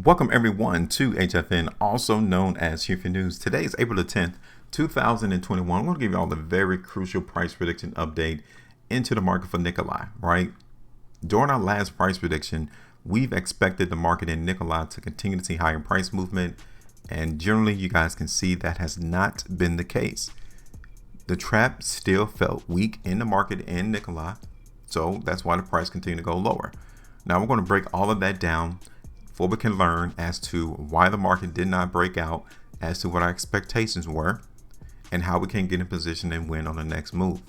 Welcome everyone to HueFin, also known as HueFin News. Today is April the 10th, 2021. I'm going to give you all the very crucial price prediction update into the market for Nikola, right? During our last price prediction, we've expected the market in Nikola to continue to see higher price movement. And generally, you guys can see that has not been the case. The trap still felt weak in the market in Nikola. So that's why the price continued to go lower. Now we're going to break all of that down before we can learn as to why the market did not break out, as to what our expectations were, and how we can get in position and win on the next move.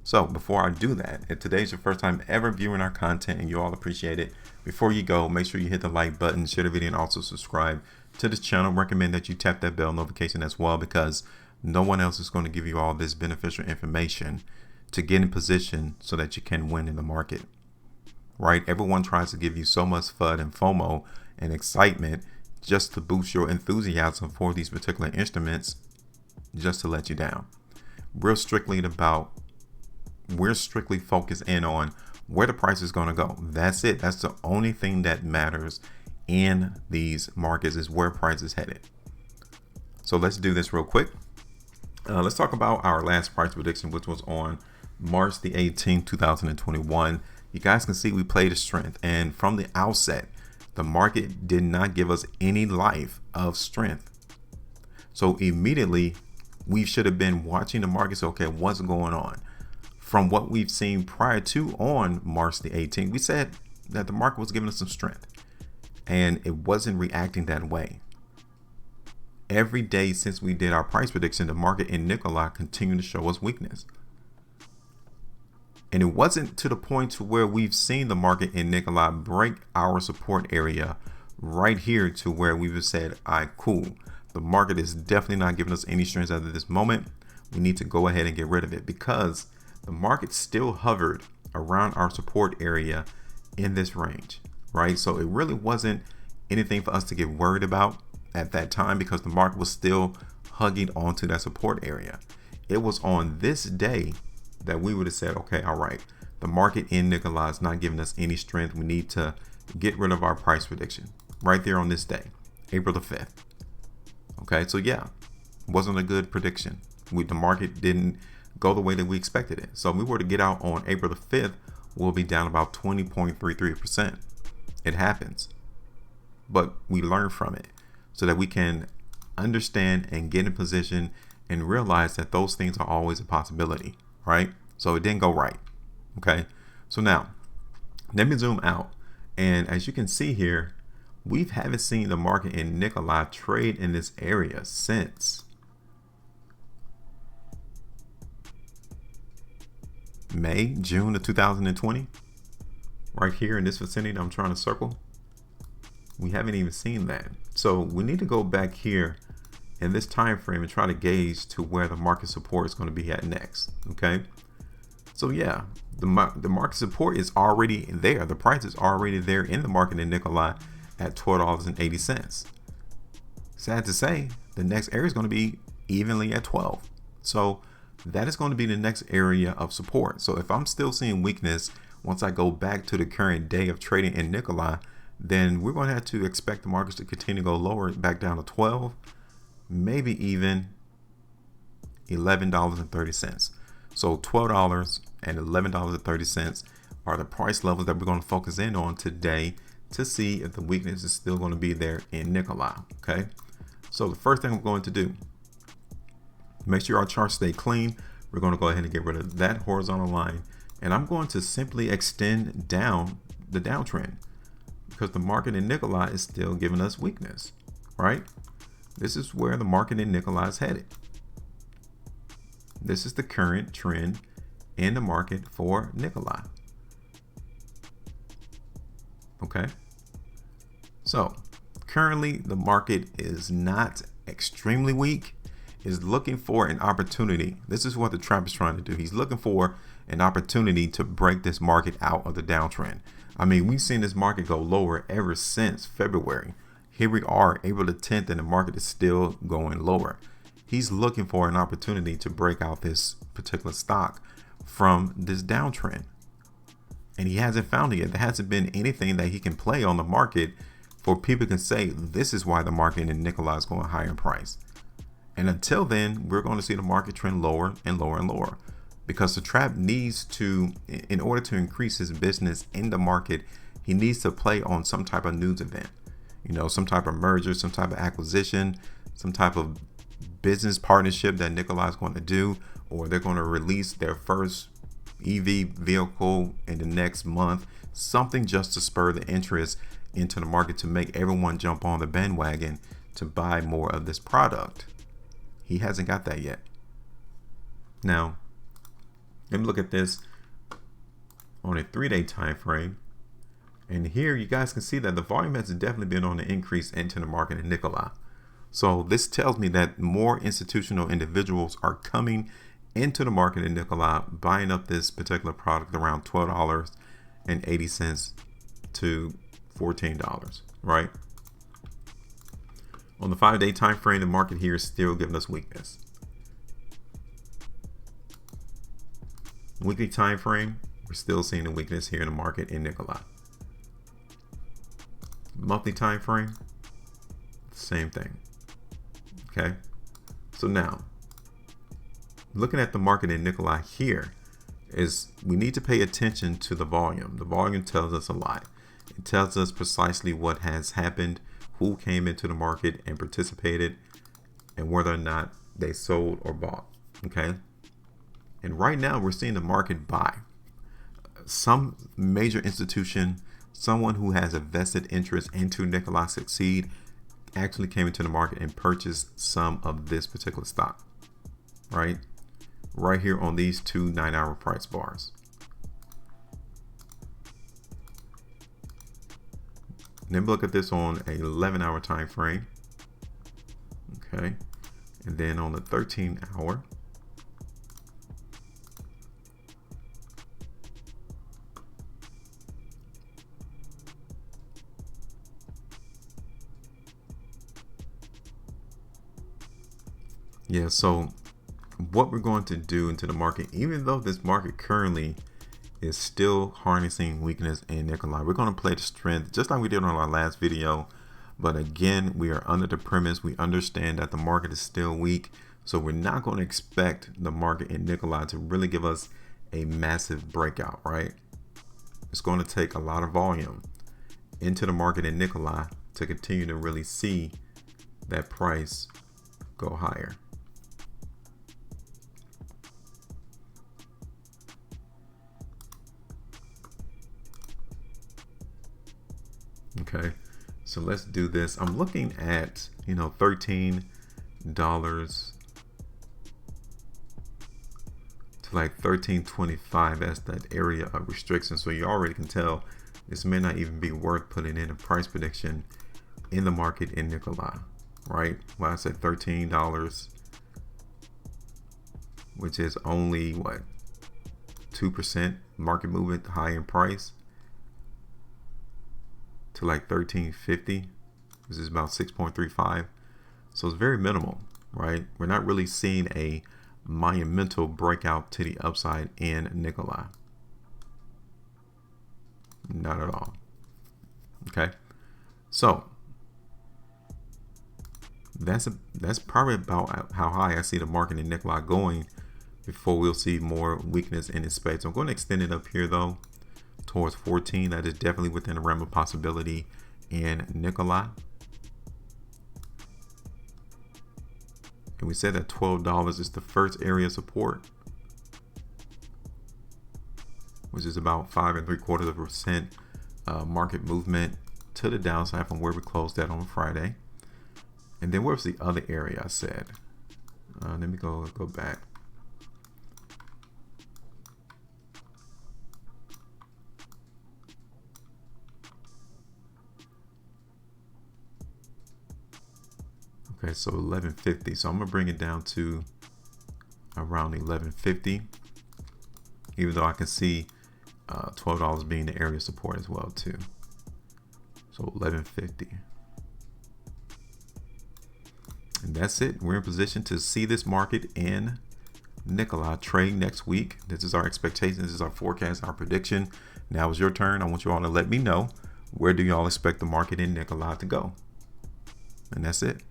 So before I do that, if today's your first time ever viewing our content and you all appreciate it, before you go, make sure you hit the like button, share the video, and also subscribe to this channel. Recommend that you tap that bell notification as well, because no one else is going to give you all this beneficial information to get in position so that you can win in the market, right? Everyone tries to give you so much FUD and FOMO and excitement just to boost your enthusiasm for these particular instruments, just to let you down. We're strictly focused in on where the price is going to go. That's it. That's the only thing that matters in these markets, is where price is headed. So let's do this real quick. Let's talk about our last price prediction, which was on March the 18th, 2021. You guys can see we played a strength, and from the outset, the market did not give us any life of strength. So immediately we should have been watching the market. So, okay, what's going on? From what we've seen prior to on March the 18th, we said that the market was giving us some strength, and it wasn't reacting that way. Every day since we did our price prediction, the market in Nikola continued to show us weakness. And it wasn't to the point to where we've seen the market in Nikola break our support area right here to where we've said, all right, cool. The market is definitely not giving us any strength at this moment. We need to go ahead and get rid of it, because the market still hovered around our support area in this range, right? So it really wasn't anything for us to get worried about at that time, because the market was still hugging onto that support area. It was on this day that we would have said, okay, all right, the market in Nikola is not giving us any strength. We need to get rid of our price prediction right there on this day, April the 5th. Okay, so yeah, wasn't a good prediction. The market didn't go the way that we expected it. So if we were to get out on April the 5th, we'll be down about 20.33%. It happens, but we learn from it so that we can understand and get in position and realize that those things are always a possibility, right? So it didn't go right. Okay, so now let me zoom out, and as you can see here, we haven't seen the market in Nikola trade in this area since June of 2020. Right here in this vicinity I'm trying to circle, we haven't even seen that. So we need to go back here in this time frame and try to gauge to where the market support is going to be at next. Okay, so yeah, the market support is already there. The price is already there in the market in Nikola at $12.80. Sad to say, the next area is going to be evenly at 12. So that is going to be the next area of support. So if I'm still seeing weakness once I go back to the current day of trading in Nikola, then we're going to have to expect the markets to continue to go lower, back down to 12, maybe even $11.30. So $12 and $11.30 are the price levels that we're going to focus in on today to see if the weakness is still going to be there in Nikola. Okay, so the first thing I'm going to do, make sure our charts stay clean. We're going to go ahead and get rid of that horizontal line, and I'm going to simply extend down the downtrend, because the market in Nikola is still giving us weakness, right? This is where the market in Nikola is headed. This is the current trend in the market for Nikola. Okay, so currently the market is not extremely weak, is looking for an opportunity. This is what the trap is trying to do. He's looking for an opportunity to break this market out of the downtrend. I mean, we've seen this market go lower ever since February. Here we are, April the 10th, and the market is still going lower. He's looking for an opportunity to break out this particular stock from this downtrend, and he hasn't found it yet. There hasn't been anything that he can play on the market for people can say this is why the market in Nikola is going higher in price. And until then, we're going to see the market trend lower and lower and lower, because the trap needs to, in order to increase his business in the market, he needs to play on some type of news event, you know, some type of merger, some type of acquisition, some type of business partnership that Nikola is going to do, or they're going to release their first EV vehicle in the next month, something just to spur the interest into the market to make everyone jump on the bandwagon to buy more of this product. He hasn't got that yet. Now, let me look at this on a 3-day time frame. And here you guys can see that the volume has definitely been on the increase into the market in Nikola. So this tells me that more institutional individuals are coming into the market in Nikola, buying up this particular product around $12.80 to $14, right? On the 5-day time frame, the market here is still giving us weakness. Weekly time frame, we're still seeing the weakness here in the market in Nikola. Monthly time frame, same thing. Okay, so now looking at the market in Nikola here, is we need to pay attention to the volume. The volume tells us a lot. It tells us precisely what has happened, who came into the market and participated, and whether or not they sold or bought. Okay, and right now we're seeing the market buy. Some major institution, someone who has a vested interest into Nikola succeed, actually came into the market and purchased some of this particular stock, right here on these two 9-hour price bars. Then look at this on a 11-hour time frame. Okay, and then on the 13-hour. Yeah, so what we're going to do into the market, even though this market currently is still harnessing weakness in Nikola, we're going to play the strength just like we did on our last video. But again, we are under the premise, we understand that the market is still weak, so we're not going to expect the market in Nikola to really give us a massive breakout, right? It's going to take a lot of volume into the market in Nikola to continue to really see that price go higher. Okay, so let's do this. I'm looking at, you know, $13 to like $13.25. That's that area of restriction. So you already can tell this may not even be worth putting in a price prediction in the market in Nikola, right? Well, I said $13, which is only what, 2% market movement high in price, to like $13.50. This is about 6.35. So it's very minimal, right? We're not really seeing a monumental breakout to the upside in Nikola. Not at all. Okay, so that's probably about how high I see the market in Nikola going before we'll see more weakness in its space. I'm going to extend it up here though towards 14. That is definitely within the realm of possibility in Nikola. And we said that $12 is the first area of support, which is about 5.75% market movement to the downside from where we closed that on Friday. And then where's the other area I said? Let me go back. Okay, so 1150. So I'm gonna bring it down to around 1150, even though I can see $12 being the area of support as well too. So 1150. And that's it. We're in position to see this market in Nikola trade next week. This is our expectation. This is our forecast, our prediction. Now is your turn. I want you all to let me know where do y'all expect the market in Nikola to go? And that's it.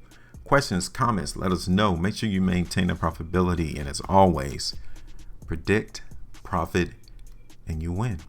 Questions, comments, let us know. Make sure you maintain the profitability. And as always, predict, profit, and you win.